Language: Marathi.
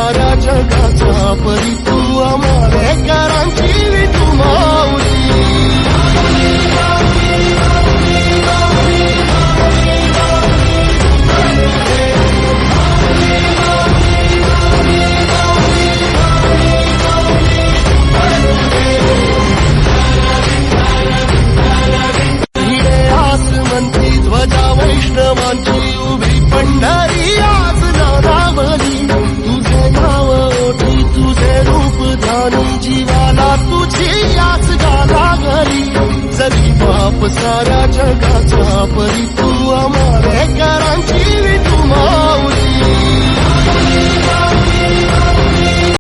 साऱ्या जगाचा परी तू आमालेकरांची विठू माऊली. ध्वजा वैष्णवांची उभी पंढरी आज नारावली. तुझे नाव ओठी तुझे रूप ध्यानी जीवाला तुझी याच गाला घरी. जरी बाप साऱ्या जगाचा परी